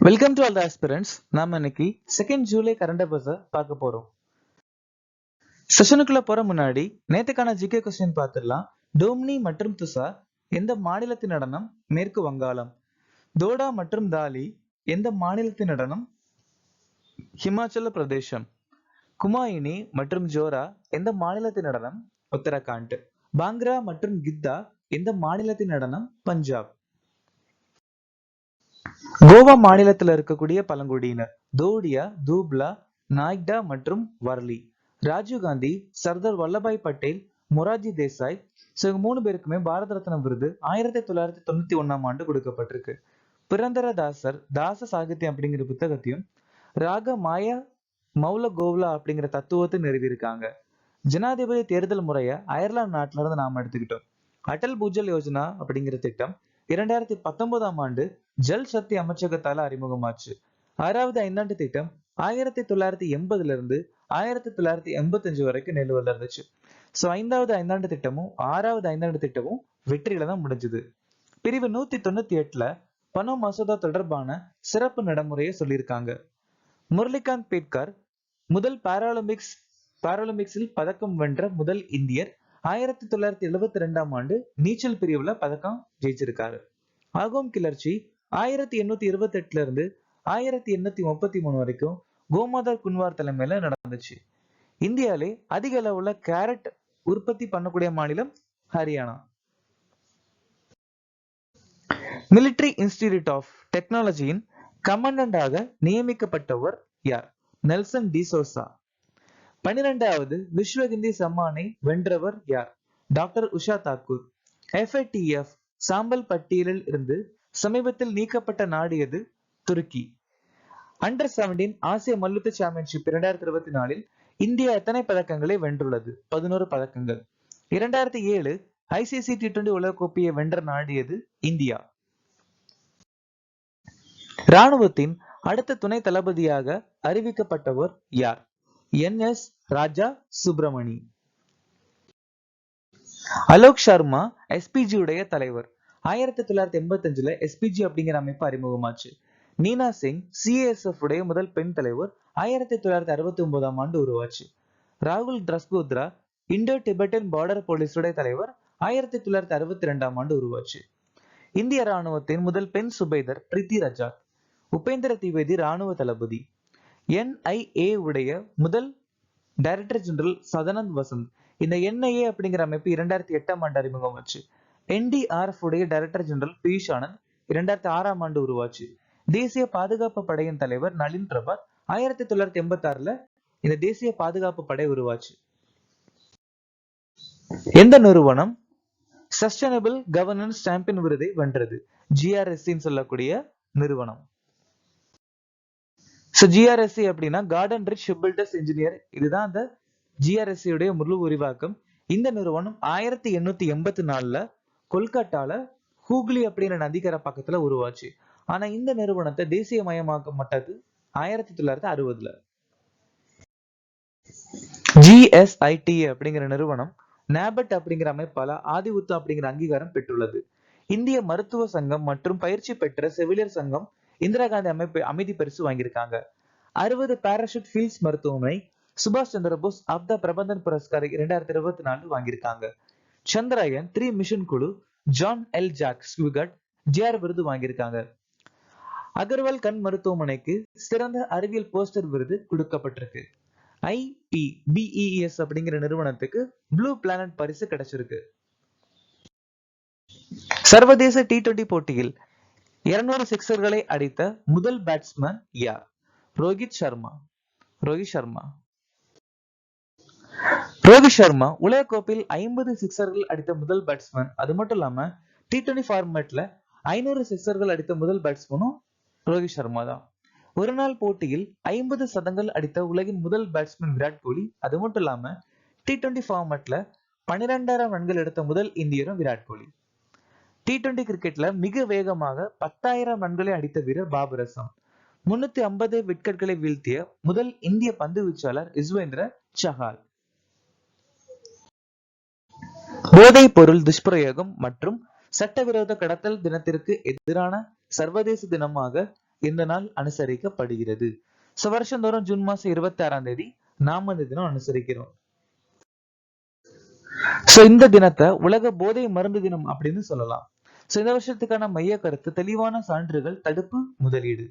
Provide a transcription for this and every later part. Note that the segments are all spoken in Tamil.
Welcome to all the aspirants. நாம இன்னைக்கு செகண்ட் ஜூலை கரண்ட் அஃபேர்ஸை பார்க்க போறோம். செஷனுக்குள்ள போற முன்னாடி நேத்துக்கான ஜிகே கொஸ்டின் பார்த்துடலாம். டோம்னி மற்றும் துஷார் எந்த மாநிலத்தின் நடனம்? மேற்கு வங்காளம். தோடா மற்றும் தாலி எந்த மாநிலத்தின் நடனம்? ஹிமாச்சல பிரதேசம். குமாயினி மற்றும் ஜோரா எந்த மாநிலத்தின் நடனம்? உத்தரகாண்ட். பாங்க்ரா மற்றும் கித்தா எந்த மாநிலத்தின் நடனம்? பஞ்சாப். கோவா மாநிலத்தில் இருக்கக்கூடிய பழங்குடியினர் தோடியா, தூப்லா, நாய்க்டா மற்றும் வர்லி. ராஜீவ்காந்தி, சர்தார் வல்லபாய் பட்டேல், மொரார்ஜி தேசாய், மூணு பேருக்குமே பாரத ரத்னா விருது 1991ஆம் ஆண்டு கொடுக்கப்பட்டிருக்கு. புரந்தரதாசர் தாச சாகித்யம் அப்படிங்கிற புத்தகத்தையும் ராக மாயா மௌல கோவ்லா அப்படிங்கிற தத்துவத்தை நிறுவியிருக்காங்க. ஜனாதிபதி தேர்தல் முறைய அயர்லாந்து நாட்டுல இருந்து நாம எடுத்துக்கிட்டோம். அடல் பூஜல் யோஜனா அப்படிங்கிற திட்டம் 2019ஆம் ஆண்டு ஜல் சக்தி அமைச்சகத்தால அறிமுகமாச்சு. 6வது ஐந்தாண்டு திட்டம் 1980ல இருந்து 1985 வரைக்கும் நிலுவையில் இருந்துச்சு. சோ 5வது ஐந்தாண்டு திட்டமும் 6வது ஐந்தாண்டு திட்டமும் வெற்றியில தான் முடிஞ்சது. பிரிவு 198ல பண மசோதா தொடர்பான சிறப்பு நடைமுறையை சொல்லியிருக்காங்க. முரளிகாந்த் பேட்கர் முதல் பாராலிம்பிக்ஸில் பதக்கம் வென்ற முதல் இந்தியர். 1972ஆம் ஆண்டு நீச்சல் பிரிவுல பதக்கம் ஜெயிச்சிருக்காரு. ஆகோம் கிளர்ச்சி 1828ல இருந்து 1833 வரைக்கும் கோமாதா குன்வார் தலைமையில நடந்துச்சு. இந்தியாவிலே அதிக அளவுல கேரட் உற்பத்தி பண்ணக்கூடிய மாநிலம் ஹரியானா. மிலிட்டரி இன்ஸ்டிடியூட் ஆஃப் டெக்னாலஜியின் கமாண்டண்டாக நியமிக்கப்பட்டவர் யார்? நெல்சன் டிசோசா. 12வது விஸ்வ ஹிந்தி சம்மானை வென்றவர் யார்? டாக்டர் உஷா தாக்கூர். FATF சாம்பல் பட்டியலில் இருந்து சமீபத்தில் நீக்கப்பட்ட நாடு எது? துருக்கி. அண்டர் 17 ஆசிய மல்யுத்த சாம்பியன்ஷிப் 2024இல் இந்தியா எத்தனை பதக்கங்களை வென்றுள்ளது? 11 பதக்கங்கள். 2007 ICC T20 உலகக்கோப்பையை வென்ற நாடு எது? இந்தியா. ராணுவத்தின் அடுத்த துணை தளபதியாக அறிவிக்கப்பட்டவர் யார்? NS ராஜா சுப்பிரமணி. அலோக் சர்மா SPG உடைய தலைவர். 1985ல SPG அப்படிங்கிற அமைப்பு அறிமுகமாச்சு. நீனா சிங் CASF உடைய முதல் பெண் தலைவர். 1969ஆம் ஆண்டு உருவாச்சு. ராகுல் டிரஸ்கோத்ரா இண்டோ டிபெட்டன் பார்டர் போலீஸுடைய தலைவர். 1962ஆம் ஆண்டு உருவாச்சு. இந்திய ராணுவத்தின் முதல் பெண் சுபேதர் பிரீத்தி ரஜாத். உபேந்திர திவேதி ராணுவ தளபதி. NIA உடைய முதல் டைரக்டர் ஜெனரல் சதானந்த் வசந்த். இந்த NIA அப்படிங்கிற அமைப்பு 2008ஆம் ஆண்டு அறிமுகமாச்சு. NDRF உடைய டைரக்டர் ஜெனரல் பியூஷ் ஆனந்த் 2006ஆம் ஆண்டு உருவாச்சு. தேசிய பாதுகாப்பு படையின் தலைவர் நளின் பிரபாத். 1986ல இந்த தேசிய பாதுகாப்பு படை உருவாச்சு. எந்த நிறுவனம் சஸ்டைனபிள் கவர்னன்ஸ் சாம்பியன் விருதை வென்றது? GRSCன்னு சொல்லக்கூடிய நிறுவனம். GRSC அப்படின்னா கார்டன் ரிச் ஷிப்பில்டர்ஸ் இன்ஜினியர். இதுதான் அந்த GRSC உடைய முழு விரிவாக்கம். இந்த நிறுவனம் 1884ல கொல்கட்டால ஹூக்ளி அப்படிங்கிற நதிக்கரை பக்கத்துல உருவாச்சு. ஆனா இந்த நிறுவனத்தை தேசியமயமாக்கப்பட்டது 1960ல. GSITA அப்படிங்கிற நிறுவனம் NABET அப்படிங்கிற அமைப்பால ஆதிவுத்து அப்படிங்கிற அங்கீகாரம் பெற்றுள்ளது. இந்திய மருத்துவ சங்கம் மற்றும் பயிற்சி பெற்ற செவிலியர் சங்கம் இந்திரா காந்தி அமைதி பரிசு வாங்கியிருக்காங்க. 60 பாராசூட் ஃபீல்ட்ஸ் மருத்துவமனை சுபாஷ் சந்திர போஸ் ஆப்தா பிரபந்தன் புரஸ்கார் 2024 வாங்கியிருக்காங்க. சந்திரயான் 3 மிஷன் குழு ஜான் எல் ஜாக் ஸ்விகட் JR விருது வாங்கியிருக்காங்க. அகர்வால் கண் மருத்துவமனைக்கு சிறந்த அறிவியல் போஸ்டர் விருது கொடுக்கப்பட்டிருக்கு. IPBES அப்படிங்கிற நிறுவனத்துக்கு ப்ளூ பிளானட் பரிசு கிடைச்சிருக்கு. சர்வதேச T20 போட்டியில் 200 சிக்சர்களை அடித்த முதல் பேட்ஸ்மேன் யார்? ரோஹித் சர்மா. ரோஹித் சர்மா உலகக்கோப்பையில் 50 சிக்சர்கள் அடித்த முதல் பேட்ஸ்மேன். அது மட்டும் இல்லாம T20 ஃபார்மேட்ல 500 சிக்சர்கள் அடித்த முதல் பேட்ஸ்மேனும் ரோஹித் சர்மா தான். ஒரு நாள் போட்டியில் 50 சதங்கள் அடித்த உலகின் முதல் பேட்ஸ்மேன் விராட் கோலி. அது மட்டும் இல்லாம T20 ஃபார்மேட்ல 12,000 ரன்கள் எடுத்த முதல் இந்தியரும் விராட் கோலி. T20 கிரிக்கெட்ல மிக வேகமாக 10,000 ரன்களை அடித்த வீரர் பாபர் அசம். 350 விக்கெட்களை வீழ்த்திய முதல் இந்திய பந்து வீச்சாளர் யுஸ்வேந்திர சஹால். போதைப் பொருள் துஷ்பிரயோகம் மற்றும் சட்டவிரோத கடத்தல் தினத்திற்கு எதிரான சர்வதேச தினமாக இந்த நாள் அனுசரிக்கப்படுகிறது. வருஷந்தோறும் ஜூன் மாசம் 26ஆம் தேதி நாம இந்த தினம் அனுசரிக்கிறோம். இந்த தினத்தை உலக போதை மருந்து தினம் அப்படின்னு சொல்லலாம். இந்த வருஷத்துக்கான மைய கருத்து தெளிவான சான்றுகள், தடுப்பு, முதலீடு.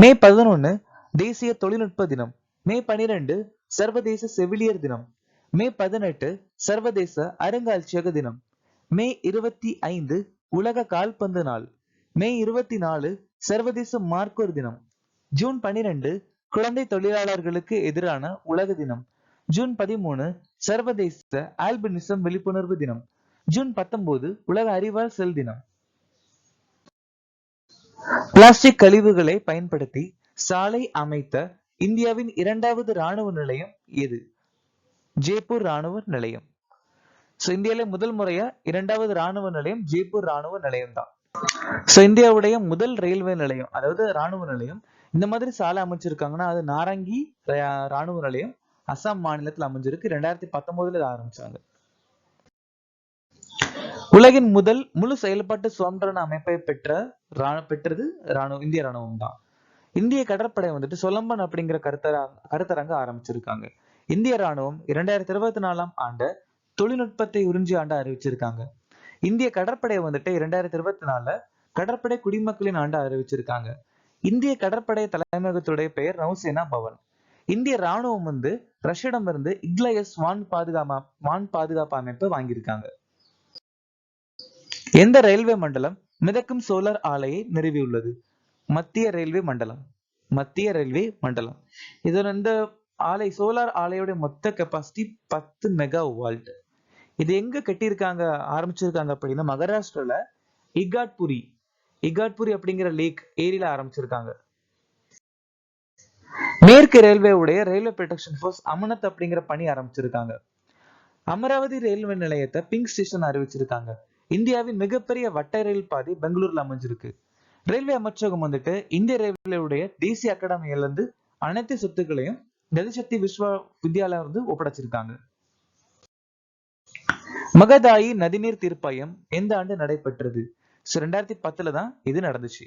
மே 11 தேசிய தொழில்நுட்ப தினம். மே 12 சர்வதேச செவிலியர் தினம். மே 18 சர்வதேச அருங்காட்சியக தினம். மே 25 உலக கால்பந்து நாள். மே 24 சர்வதேச மார்க்கோர் தினம். ஜூன் 12 குழந்தை தொழிலாளர்களுக்கு எதிரான உலக தினம். ஜூன் 13 சர்வதேச ஆல்பினிசம் விழிப்புணர்வு தினம். ஜூன் 19 உலக அறிவால் செல் தினம். பிளாஸ்டிக் கழிவுகளை பயன்படுத்தி சாலை அமைத்த இந்தியாவின் 2வது ராணுவ நிலையம் எது? ஜெய்ப்பூர் ராணுவ நிலையம். இந்தியாவில முதல் முறையா 2வது ராணுவ நிலையம் ஜெய்ப்பூர் ராணுவ நிலையம் தான். இந்தியாவுடைய முதல் ரயில்வே நிலையம், அதாவது ராணுவ நிலையம். இந்த மாதிரி சாலை அமைச்சிருக்காங்கன்னா அது நாரங்கி ராணுவ நிலையம், அசாம் மாநிலத்தில் அமைஞ்சிருக்கு. 2019 ஆரம்பிச்சாங்க. உலகின் முதல் முழு செயல்பாட்டு சுதந்திர அமைப்பை பெற்றது இந்திய ராணுவம் தான். இந்திய கடற்படை வந்துட்டு சொலம்பன் அப்படிங்கிற கருத்தரங்க ஆரம்பிச்சிருக்காங்க. இந்திய ராணுவம் 2024ஆம் ஆண்டு தொழில்நுட்பத்தை உறிஞ்சி ஆண்டு அறிவிச்சிருக்காங்க. இந்திய கடற்படை வந்துட்டு 2024 கடற்படை குடிமக்களின் ஆண்டு அறிவிச்சிருக்காங்க. இந்திய கடற்படை தலைமையகத்துடைய பெயர் நௌசேனா பவன். இந்திய ராணுவம் ரஷ்யிடமிருந்து இக்லயஸ் வான் பாதுகாப்பு அமைப்பை வாங்கியிருக்காங்க. எந்த ரயில்வே மண்டலம் மிதக்கும் சோலார் ஆலையை நிறுவியுள்ளது? மத்திய ரயில்வே மண்டலம். மத்திய ரயில்வே மண்டலம். இதோட இந்த சோலார் ஆலையோட மொத்த கெப்பாசிட்டி 10 மெகாவால்ட். இது எங்க கட்டியிருக்காங்க ஆரம்பிச்சிருக்காங்க அப்படின்னா மகாராஷ்டிரால இகாட்புரி அப்படிங்கிற லேக் ஏரியில ஆரம்பிச்சிருக்காங்க. மேற்கு ரயில்வேவுடைய ரயில்வே ப்ரொடெக்ஷன் ஃபோர்ஸ் அமனத் அப்படிங்கிற பணி ஆரம்பிச்சிருக்காங்க. அமராவதி ரயில்வே நிலையத்தை பிங்க் ஸ்டேஷன் அறிவிச்சிருக்காங்க. இந்தியாவின் மிகப்பெரிய வட்ட ரயில் பாதை பெங்களூர்ல அமைஞ்சிருக்கு. ரயில்வே அமைச்சகம் இந்திய ரயில்வேவுடைய தேசிய அகாடமியில இருந்து அனைத்து சொத்துக்களையும் கதிசக்தி வித்யாலயா ஒப்படைச்சிருக்காங்க. மகதாயி நதிநீர் தீர்ப்பாயம் எந்த ஆண்டு நடைபெற்றது? 2010 தான் இது நடந்துச்சு.